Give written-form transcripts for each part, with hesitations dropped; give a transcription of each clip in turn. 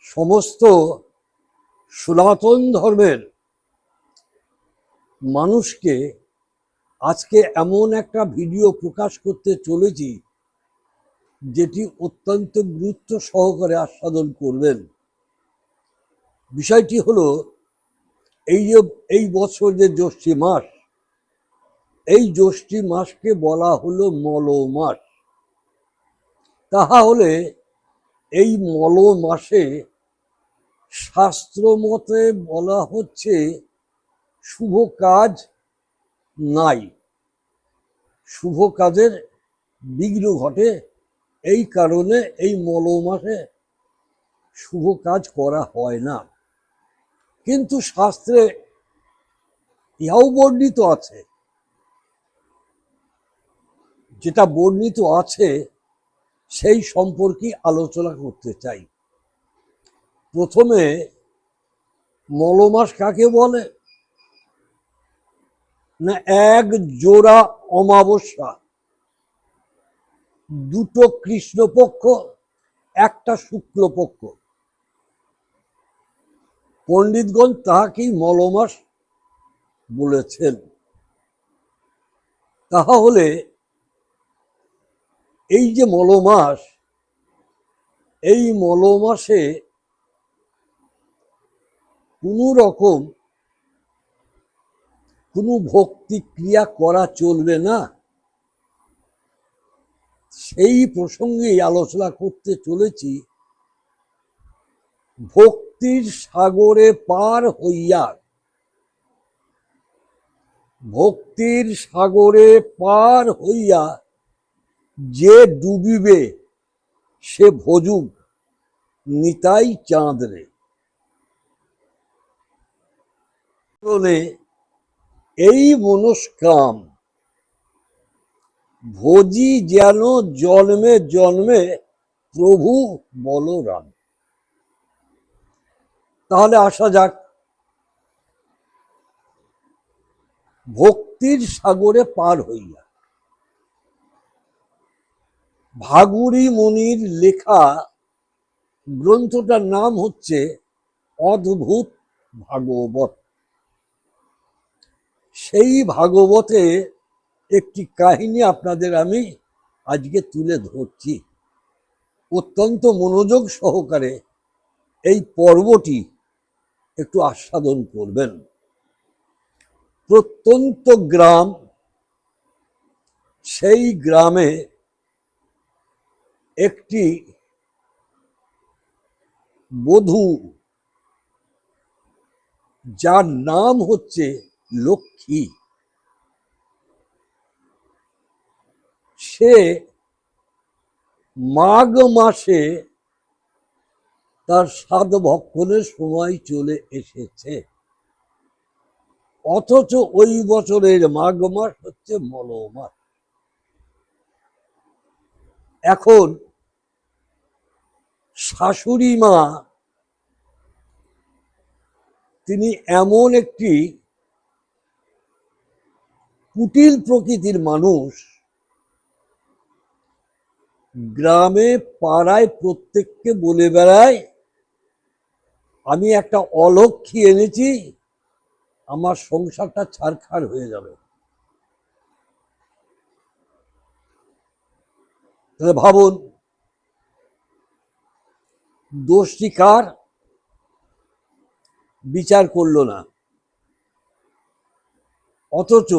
সমস্ত সনাতন ধর্মের মানুষকে আজকে এমন একটা ভিডিও প্রকাশ করতে চলেছি যেটি অত্যন্ত গুরুত্ব সহকারে আস্বাদন করবেন। বিষয়টি হলো এই বছর যে জ্যৈষ্ঠী মাস, এই জ্যৈষ্ঠী মাসকে বলা হলো মল মাস। তাহলে এই মল মাসে শাস্ত্র মতে বলা হচ্ছে শুভ কাজ নাই, শুভ কাজের বিঘ্ন ঘটে। এই কারণে এই মল মাসে শুভ কাজ করা হয় না। কিন্তু শাস্ত্রে ইহাও বর্ণিত আছে, যেটা বর্ণিত আছে সেই সম্পর্কে আলোচনা করতে চাই। প্রথমে মলমাস কাকে বলে না, এক জোড়া অমাবস্যা, দুটো কৃষ্ণপক্ষ, একটা শুক্লপক্ষ। পণ্ডিতগণ তাহাকেই মলমাস বলেছেন। তাহলে এই যে মলমাস, এই মলমাসে কোনো রকম কোনো ভক্তি ক্রিয়া করা চলবে না। সেই প্রসঙ্গেই আলোচনা করতে চলেছি। ভক্তির সাগরে পার হইয়া, ভক্তির সাগরে পার হইয়া যে ডুবিবে সে ভজুক নিতাই চাঁদ রে। এই মনস্কাম ভোজি যেন জন্মে জন্মে প্রভু বলরাম। তাহলে আসা যাক, ভক্তির সাগরে পার হইয়া। ভাগুরি মুনির লেখা গ্রন্থটার নাম হচ্ছে অদ্ভুত ভাগবত। সেই ভাগবতে একটি কাহিনী আপনাদের আমি আজকে তুলে ধরছি। অত্যন্ত মনোযোগ সহকারে এই পর্বটি একটু আস্বাদন করবেন। প্রত্যন্ত গ্রাম, সেই গ্রামে একটি বধূ, যার নাম হচ্ছে লক্ষ্মী, সে মাঘ মাসে তার স্বাদ ভক্ষণের সময় চলে এসেছে, অথচ ওই বছরের মাঘ মাস হচ্ছে মল মাস। এখন শাশুড়ি মা তিনি এমন একটি কুটিল প্রকৃতির মানুষ, গ্রামে পাড়ায় প্রত্যেককে বলে বেড়ায় আমি একটা অলক্ষ্মী এনেছি, আমার সংসারটা ছারখার হয়ে যাবে। তাহলে ভাবুন, দোষটি কার? বিচার করলো না, অথচ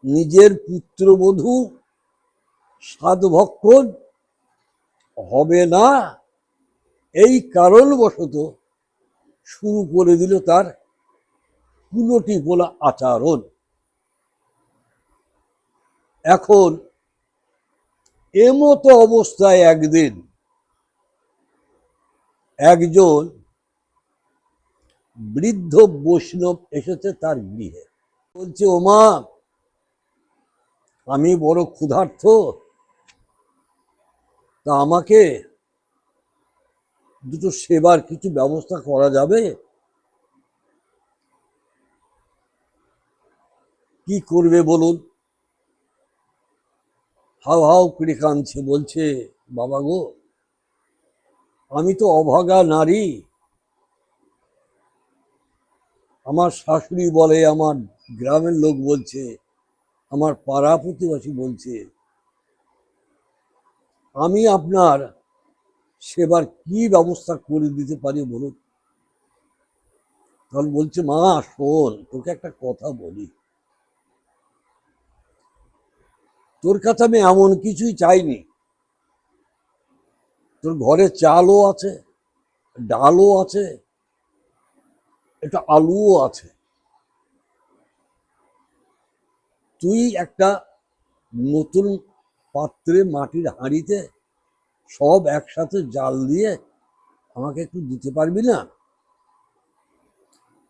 নিজের পুত্রবধূ স্বাদ ভক্ষণ হবে না এই কারণবশত শুরু করে দিল তার কুলটি বলা আচরণ। এখন এমতো অবস্থায় একদিন একজন বৃদ্ধ বৈষ্ণব এসেছে তার গৃহে। বলছে, ওমা আমি বড় ক্ষুধার্ত, তা আমাকে দুটো সেবার কিছু ব্যবস্থা করা যাবে? কি করবে বলুন? হাউ হাউ করে কাঁদছে, বলছে বাবা গো, আমি তো অভাগা নারী। আমার শাশুড়ি বলে, আমার গ্রামের লোক বলছে, আমার পাড়া প্রতিবেশী বলছে, আমি আপনার সেবার কি ব্যবস্থা করে দিতে পারি বলুন। তখন বলছে, মা শোন, তোকে একটা কথা বলি, তোর কাছে আমি এমন কিছুই চাইনি, তোর ঘরে চালও আছে, ডালও আছে, একটা আলুও আছে, তুই একটা নতুন পাত্রে মাটির হাঁড়িতে সব একসাথে জাল দিয়ে আমাকে একটু দিতে পারবি না?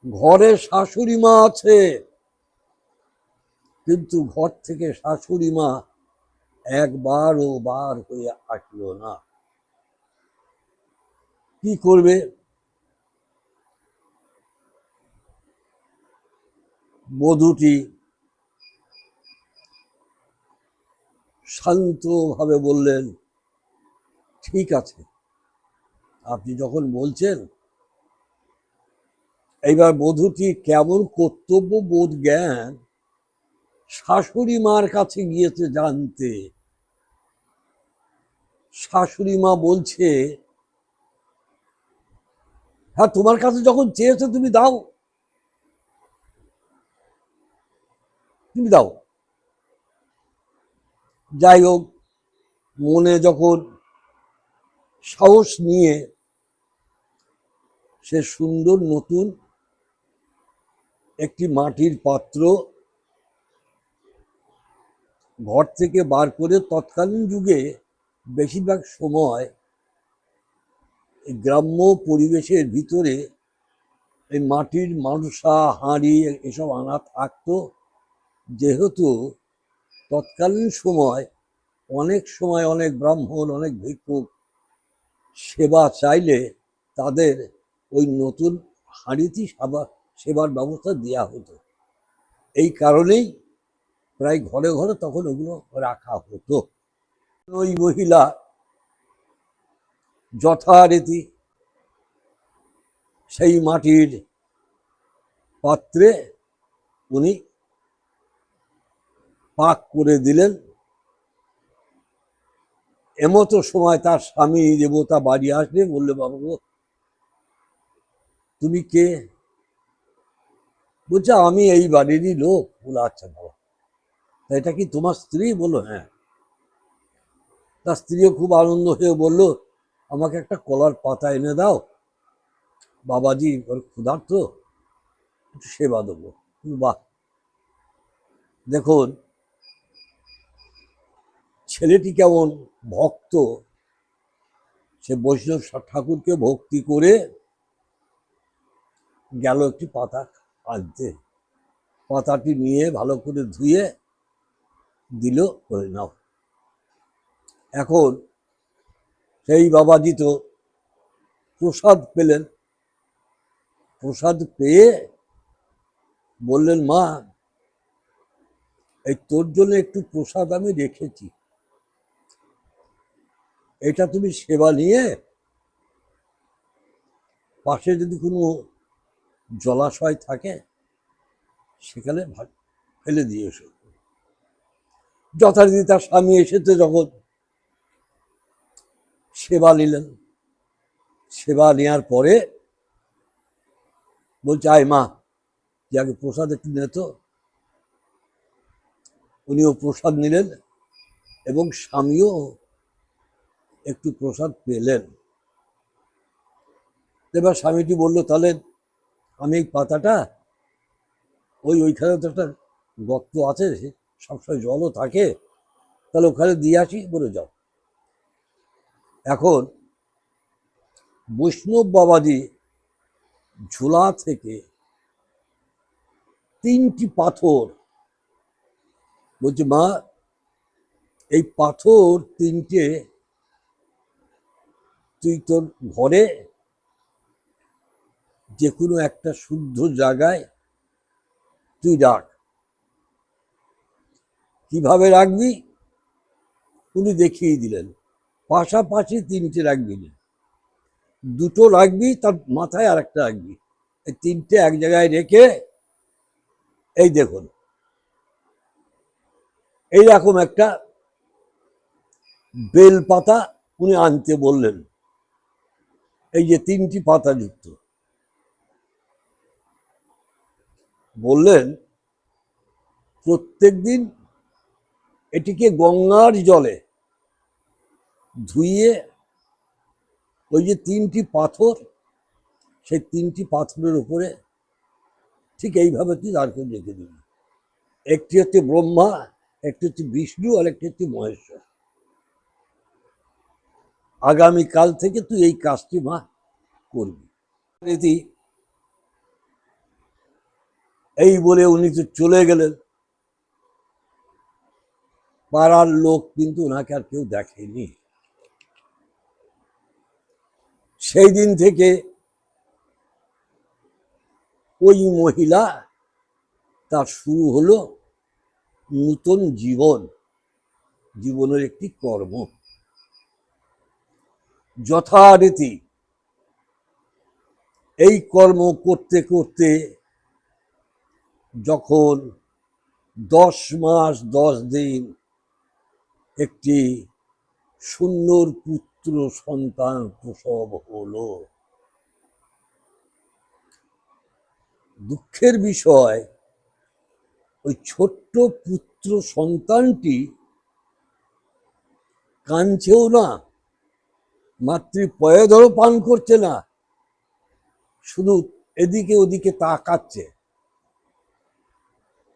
ঘরে শাশুড়ি মা আছে, কিন্তু ঘর থেকে শাশুড়ি মা একবারও বার হয়ে আসলো না। কি করবে? বধূটি শান্তভাবে বললেন, ঠিক আছে, আপনি যখন বলছেন। এইবার বধূটি কেমন কর্তব্য বোধ জ্ঞান শাশুড়ি মার কাছে গিয়েছে জানতে। শাশুড়ি মা বলছে, হ্যাঁ, তোমার কাছে যখন চেয়েছে তুমি দাও, তুমি দাও। যাই হোক, মনে যখন সাহস নিয়ে সে সুন্দর নতুন একটি মাটির পাত্র ঘর থেকে বার করে, তৎকালীন যুগে বেশিরভাগ সময় গ্রাম্য পরিবেশের ভিতরে এই মাটির মানসা, হাঁড়ি এসব আনা থাকতো। যেহেতু তৎকালীন সময় অনেক ব্রাহ্মণ, অনেক ভিক্ষুক সেবা চাইলে তাদের ওই নতুন হাঁড়িতেই সেবার ব্যবস্থা দেওয়া হতো। এই কারণেই প্রায় ঘরে ঘরে তখন ওগুলো রাখা হতো। ওই মহিলা যথারীতি সেই মাটির পাত্রে উনি পাক করে দিলেন। এমতো সময় তার স্বামী দেবতা বাড়ি আসলে বললে, বাবু তুমি কে? বলছে, আমি এই বাড়িরই লোক। বলে, আচ্ছা বাবা, এটা কি তোমার স্ত্রী? বললো, হ্যাঁ। তার স্ত্রীও খুব আনন্দ হয়ে বলল, আমাকে একটা কলার পাতা এনে দাও, বাবাজি ক্ষুধার্ত, একটু সেবা দেবো। বাহ, দেখুন ছেলেটি কেমন ভক্ত। সে বৈষ্ণব ঠাকুরকে ভক্তি করে গেল একটি পাতা আনতে। পাতাটি নিয়ে ভালো করে ধুয়ে দিল, করে নাও। এখন সেই বাবাজি তো প্রসাদ পেলেন। প্রসাদ পেয়ে বললেন, মা, এই তোর জন্য একটু প্রসাদ আমি রেখেছি, এটা তুমি সেবা নিয়ে পাশে যদি কোনো জলাশয় থাকে সেখানে ফেলে দিয়ে এসো। যথারীতি তার স্বামী এসেছে যখন, সেবা নিলেন। সেবা নেওয়ার পরে বলছে, আয় মা, যে আগে প্রসাদ একটু নিত। উনিও প্রসাদ নিলেন এবং স্বামীও একটু প্রসাদ পেলেন। এবার স্বামীটি বললো, তাহলে আমি এই পাতাটা ওইখানে তো একটা গর্ত আছে, সবসময় জলও থাকে, তাহলে ওখানে দিয়ে আসি, বলে যাও। এখন বৈষ্ণব বাবাজি ঝোলা থেকে 3টি পাথর, বলছে, মা, এই পাথর 3টে তুই তোর ঘরে যে কোনো একটা শুদ্ধ জায়গায় তুই রাখ। কিভাবে রাখবি উনি দেখিয়ে দিলেন। পাশাপাশি 3টে রাখবি না, দুটো রাখবি, তার মাথায় আর একটা রাখবি, এই তিনটে এক জায়গায় রেখে এই দেখুন এইরকম একটা বেল পাতা উনি আনতে বললেন, এই যে তিনটি পাতা যুক্ত। বললেন প্রত্যেক দিন এটিকে গঙ্গার জলে ধুইয়ে ওই যে তিনটি পাথর, সেই তিনটি পাথরের উপরে ঠিক এইভাবে তুই দাঁড় করে রেখে দিবি। একটি হচ্ছে ব্রহ্মা, একটি হচ্ছে বিষ্ণু, আর একটি হচ্ছে মহেশ্বর। আগামীকাল থেকে তুই এই কাজটি মা করবি। রীতি এই বলে উনি তো চলে গেলেন। পাড়ার লোক কিন্তু ওনাকে আর কেউ দেখেনি। সেই দিন থেকে ওই মহিলা, তার শুরু হলো নূতন জীবন, জীবনের একটি কর্ম। যথারীতি এই কর্ম করতে করতে যখন 10 মাস 10 দিন একটি সুন্দর পুত্র সন্তান প্রসব হলো, দুঃখের বিষয় ওই ছোট্ট পুত্র সন্তানটি কাঁদছেও না, মাতৃপয়ধরও পান করছে না, শুধু এদিকে ওদিকে তাকাচ্ছে।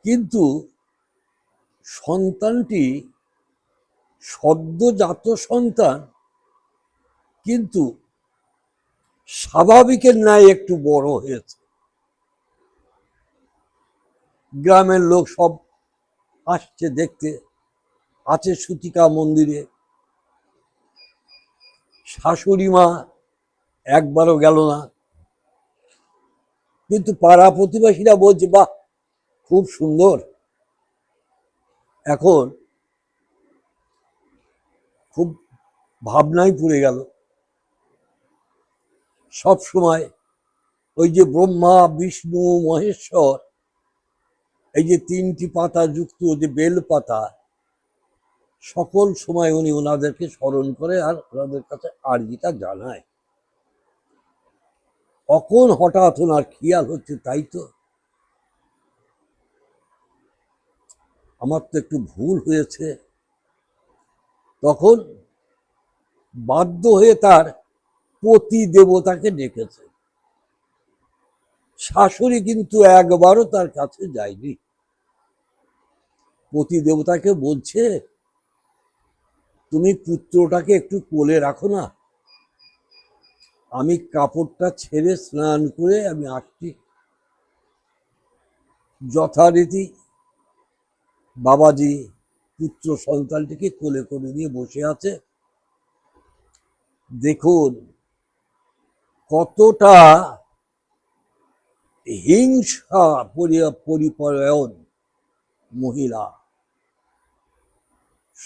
কিন্তু সন্তানটি সদ্যজাত সন্তান, কিন্তু স্বাভাবিকের ন্যায় একটু বড় হয়েছে। গ্রামের লোক সব আসছে দেখতে, আছে সুতিকা মন্দিরে। শাশুড়ি মা একবারও গেল না, কিন্তু পাড়া প্রতিবেশীরা বলছে বাহ খুব সুন্দর। এখন খুব ভাবনায় পড়ে গেল। সব সময় ওই যে ব্রহ্মা বিষ্ণু মহেশ্বর, এই যে তিনটি পাতা যুক্ত যে বেল পাতা, সকল সময় উনি ওনাদেরকে স্মরণ করে আর ওনাদের কাছে আর্জিটা জানায়। কখন হঠাৎ ওনার খেয়াল হচ্ছে তাই তো, আমার তো একটু ভুল হয়েছে। তখন বাধ্য হয়ে তার পতি দেবতাকে ডেকেছে। শাশুড়ি কিন্তু একবারও তার কাছে যায়নি। পতি দেবতাকে বলছে তুমি পুত্রটাকে একটু কোলে রাখো না, আমি কাপড়টা ছেড়ে স্নান করে আমি আসছি। যথারীতি বাবাজি পুত্র সন্তানটিকে কোলে করে নিয়ে বসে আছে। দেখুন কতটা হিংসা পরিপরায়ণ মহিলা।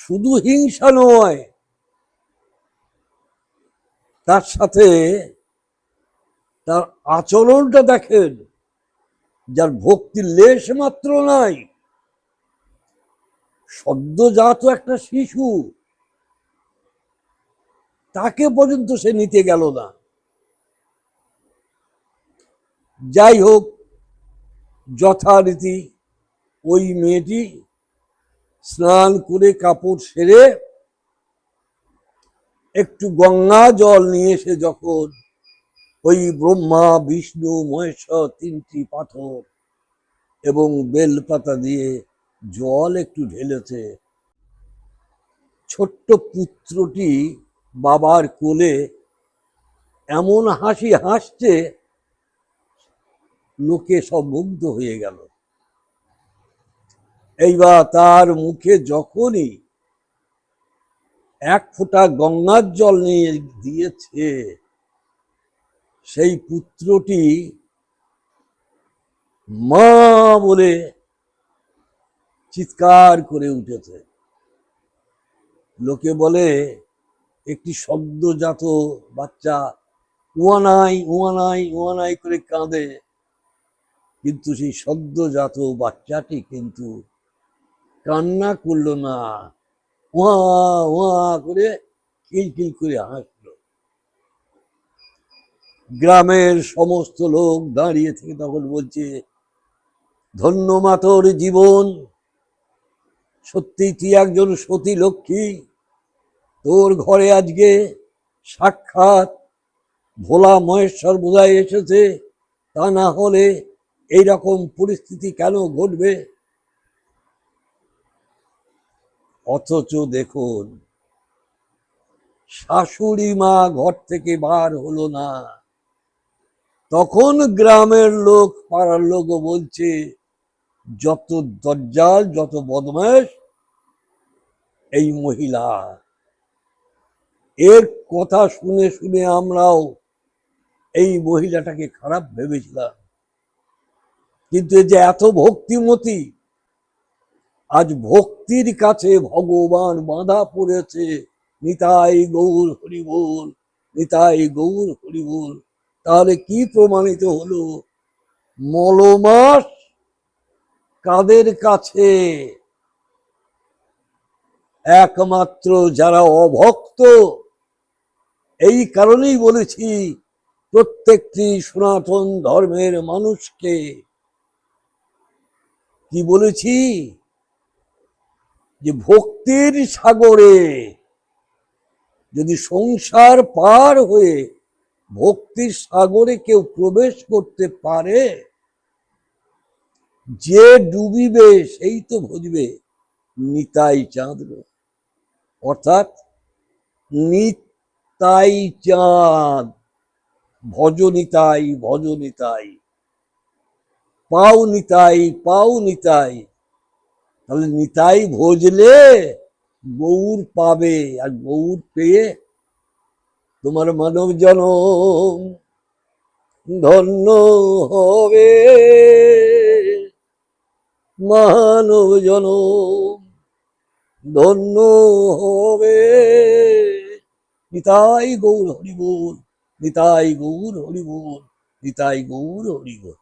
শুধু হিংসা নয়, তার সাথে তার আচরণটা দেখেন, যার ভক্তির লেশ মাত্র নাই। সদ্যজাত একটা শিশু, তাকে পর্যন্ত সে নিতে গেল না। যাই হোক, যথারীতি ওই মেয়েটি স্নান করে কাপড় সেরে একটু গঙ্গা জল নিয়ে এসে যখন ওই ব্রহ্মা বিষ্ণু মহেশ্বর তিনটি পাথর এবং বেলপাতা দিয়ে জল একটু ঢেলেছে, ছোট্ট পুত্রটি বাবার কোলে এমন হাসি হাসছে, লোকে সব মুগ্ধ হয়ে গেল। এইবার তার মুখে যখনই এক ফোঁটা গঙ্গার জল নিয়ে দিয়েছে, সেই পুত্রটি মা বলে চিৎকার করে উঠেছে। লোকে বলে একটি সদ্যজাত বাচ্চা উয়ানাই উয়ানাই উয়ানাই করে কাঁদে, কিন্তু সেই সদ্যজাত বাচ্চাটি কিন্তু কান্না করলো না, উয়া উয়া করে কিলকিল করে হাসলো। গ্রামের সমস্ত লোক দাঁড়িয়ে থেকে তখন বলছে, ধন্য মা তোর জীবন, সত্যি তুই একজন সতী লক্ষ্মী, তোর ঘরে আজকে সাক্ষাৎ ভোলা মহেশ্বর বোধহয় এসেছে, তা না হলে এইরকম পরিস্থিতি কেন ঘটবে। অথচ দেখুন, শাশুড়ি মা ঘর থেকে বার হলো না, তখন গ্রামের লোক পাড়ার লোক বলছে, যত দজ্জাল যত বদমাশ এই মহিলা। এর কথা শুনে শুনে আমরাও এই মহিলাটাকে খারাপ ভেবেছিলাম, কিন্তু যে এত ভক্তিমতী, আজ ভক্তির কাছে ভগবান বাঁধা পড়েছে। নিতাই গৌর হরিবোল, নিতাই গৌর হরিবোল। তাহলে কি প্রমাণিত হলো? মলমাস কাদের কাছে? একমাত্র যারা অভক্ত। এই কারণেই বলেছি, প্রত্যেকটি সনাতন ধর্মের মানুষকে কি বলেছি, যে ভক্তির সাগরে যদি সংসার পার হয়ে ভক্তির সাগরে কেউ প্রবেশ করতে পারে, যে ডুবিবে সেই তো বুঝবে নিতাই চাঁদ, অর্থাৎ নিতাই চাঁদ। ভজনিতাই ভজনিতাই, পাও নিতাই পাও নিতাই। তাহলে নিতাই ভজলে গৌর পাবে, আর গৌর পেয়ে তোমার মানব জনম ধন্য হবে, মানব জনম ধন্য হবে। নিতাই গৌর হরিবোল, নিতাই গৌর হরিবোল, নিতাই গৌর হরিবোল।